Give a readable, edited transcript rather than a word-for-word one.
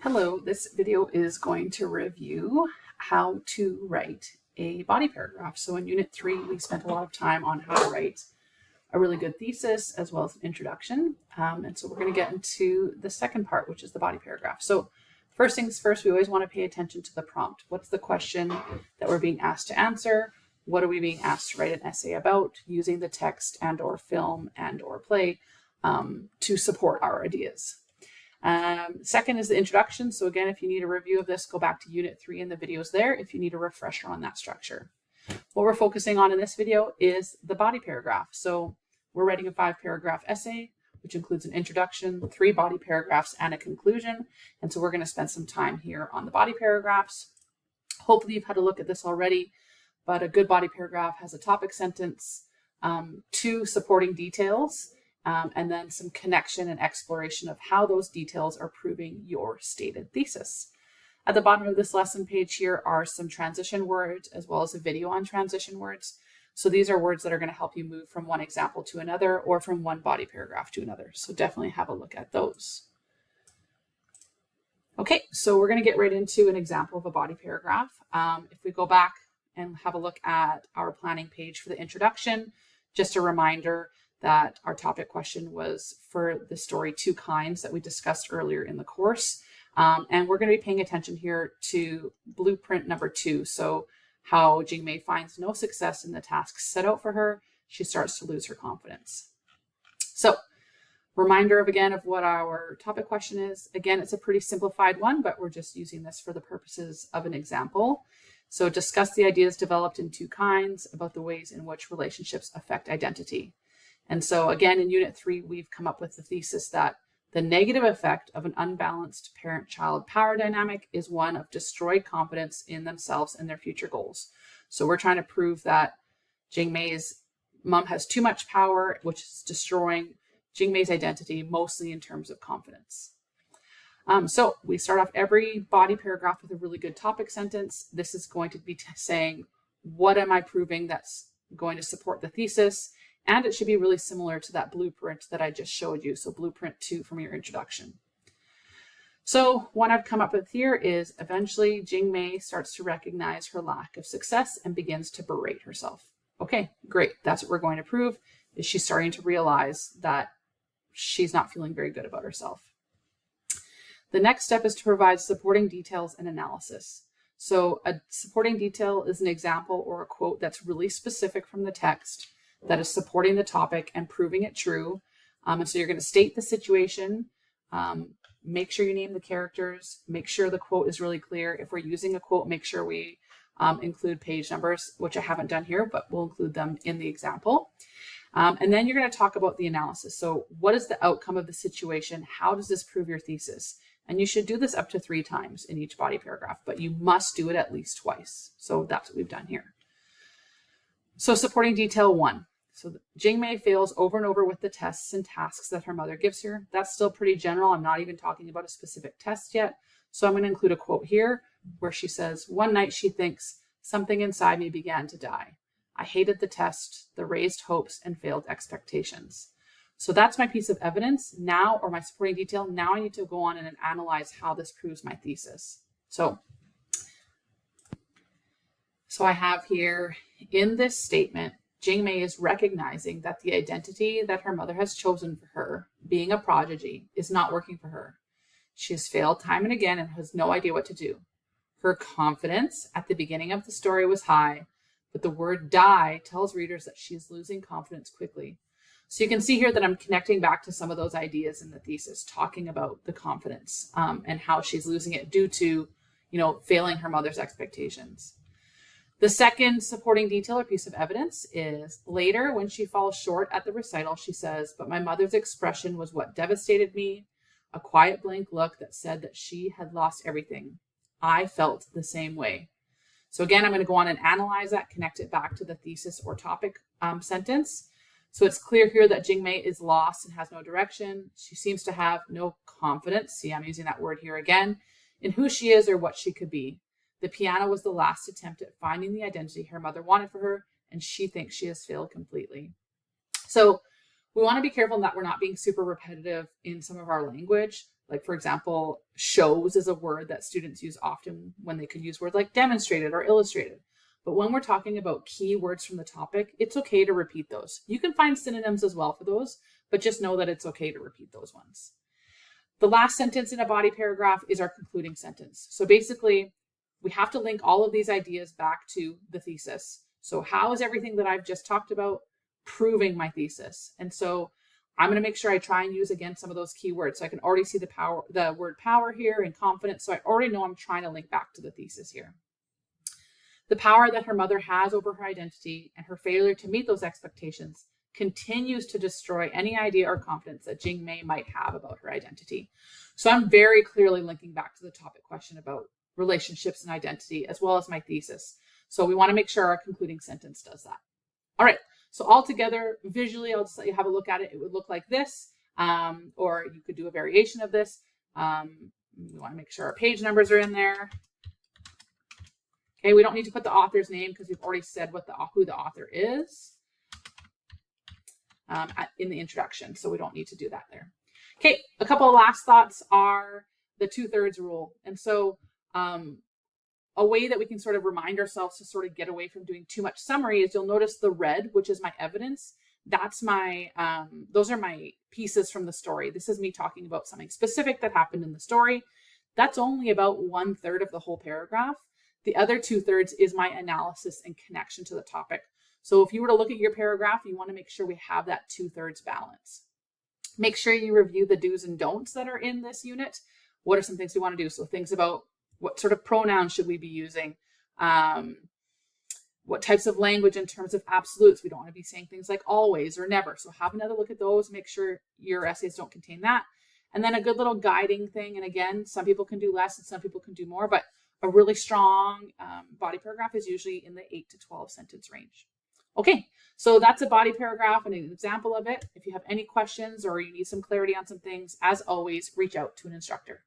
Hello, this video is going to review how to write a body paragraph. So in Unit 3, we spent a lot of time on how to write a really good thesis as well as an introduction. And so we're going to get into the second part, which is the body paragraph. So first things first, we always want to pay attention to the prompt. What's the question that we're being asked to answer? What are we being asked to write an essay about using the text and or film and or play to support our ideas? Second is the introduction. So again, if you need a review of this, go back to Unit 3 and the videos there if you need a refresher on that structure. What we're focusing on in this video is the body paragraph. So we're writing a 5-paragraph essay, which includes an introduction, 3 body paragraphs, and a conclusion. And so we're going to spend some time here on the body paragraphs. Hopefully you've had a look at this already, but a good body paragraph has a topic sentence, 2 supporting details, and then some connection and exploration of how those details are proving your stated thesis. At the bottom of this lesson page here are some transition words as well as a video on transition words. So these are words that are going to help you move from one example to another or from one body paragraph to another. So definitely have a look at those. Okay, so we're going to get right into an example of a body paragraph. If we go back and have a look at our planning page for the introduction, just a reminder that our topic question was for the story Two Kinds that we discussed earlier in the course. And we're going to be paying attention here to blueprint number 2. So how Jingmei finds no success in the tasks set out for her, she starts to lose her confidence. So reminder again of what our topic question is. Again, it's a pretty simplified one, but we're just using this for the purposes of an example. So discuss the ideas developed in Two Kinds about the ways in which relationships affect identity. And so again, in Unit 3, we've come up with the thesis that the negative effect of an unbalanced parent-child power dynamic is one of destroyed confidence in themselves and their future goals. So we're trying to prove that Jingmei's mom has too much power, which is destroying Jingmei's identity, mostly in terms of confidence. So we start off every body paragraph with a really good topic sentence. This is going to be saying, what am I proving that's going to support the thesis? And it should be really similar to that blueprint that I just showed you. So blueprint 2 from your introduction. So one I've come up with here is eventually Jingmei starts to recognize her lack of success and begins to berate herself. Okay, great. That's what we're going to prove, is she's starting to realize that she's not feeling very good about herself. The next step is to provide supporting details and analysis. So a supporting detail is an example or a quote that's really specific from the text that is supporting the topic and proving it true. And so you're going to state the situation, make sure you name the characters, make sure the quote is really clear. If we're using a quote, make sure we include page numbers, which I haven't done here, but we'll include them in the example. And then you're going to talk about the analysis. So what is the outcome of the situation? How does this prove your thesis? And you should do this up to 3 times in each body paragraph, but you must do it at least twice. So that's what we've done here. So supporting detail 1. So Jingmei fails over and over with the tests and tasks that her mother gives her. That's still pretty general. I'm not even talking about a specific test yet. So I'm going to include a quote here where she says, one night she thinks, something inside me began to die. I hated the test, the raised hopes, and failed expectations. So that's my piece of evidence now, or my supporting detail. Now I need to go on and analyze how this proves my thesis. So I have here in this statement, Jingmei is recognizing that the identity that her mother has chosen for her, being a prodigy, is not working for her. She has failed time and again and has no idea what to do. Her confidence at the beginning of the story was high, but the word die tells readers that she is losing confidence quickly. So you can see here that I'm connecting back to some of those ideas in the thesis, talking about the confidence and how she's losing it due to, failing her mother's expectations. The second supporting detail or piece of evidence is later when she falls short at the recital, she says, but my mother's expression was what devastated me, a quiet blank look that said that she had lost everything. I felt the same way. So again, I'm going to go on and analyze that, connect it back to the thesis or topic sentence. So it's clear here that Jingmei is lost and has no direction. She seems to have no confidence. See, I'm using that word here again, in who she is or what she could be. The piano was the last attempt at finding the identity her mother wanted for her, and she thinks she has failed completely. So We want to be careful that we're not being super repetitive in some of our language. Like, for example, shows is a word that students use often when they could use words like demonstrated or illustrated. But when we're talking about key words from the topic, it's okay to repeat those. You can find synonyms as well for those, but just know that it's okay to repeat those ones. The last sentence in a body paragraph is our concluding sentence. So basically, we have to link all of these ideas back to the thesis. So how is everything that I've just talked about proving my thesis? And so I'm going to make sure I try and use, again, some of those keywords. So I can already see the word power here and confidence. So I already know I'm trying to link back to the thesis here. The power that her mother has over her identity and her failure to meet those expectations continues to destroy any idea or confidence that Jingmei might have about her identity. So I'm very clearly linking back to the topic question about relationships and identity, as well as my thesis. So we want to make sure our concluding sentence does that. All right. So all together, visually, I'll just let you have a look at it. It would look like this, or you could do a variation of this. We want to make sure our page numbers are in there. Okay, we don't need to put the author's name because we've already said who the author is in the introduction, so we don't need to do that there. Okay, a couple of last thoughts are the 2/3 rule. And so a way that we can sort of remind ourselves to sort of get away from doing too much summary is you'll notice the red, which is my evidence. That's my, those are my pieces from the story. This is me talking about something specific that happened in the story. That's only about 1/3 of the whole paragraph. The other 2/3 is my analysis and connection to the topic. So if you were to look at your paragraph, you want to make sure we have that 2/3 balance. Make sure you review the do's and don'ts that are in this unit. What are some things we want to do? So things about what sort of pronouns should we be using? What types of language in terms of absolutes? We don't want to be saying things like always or never. So have another look at those. Make sure your essays don't contain that. And then a good little guiding thing. And again, some people can do less and some people can do more, but a really strong body paragraph is usually in the 8 to 12 sentence range. Okay, so that's a body paragraph and an example of it. If you have any questions or you need some clarity on some things, as always, reach out to an instructor.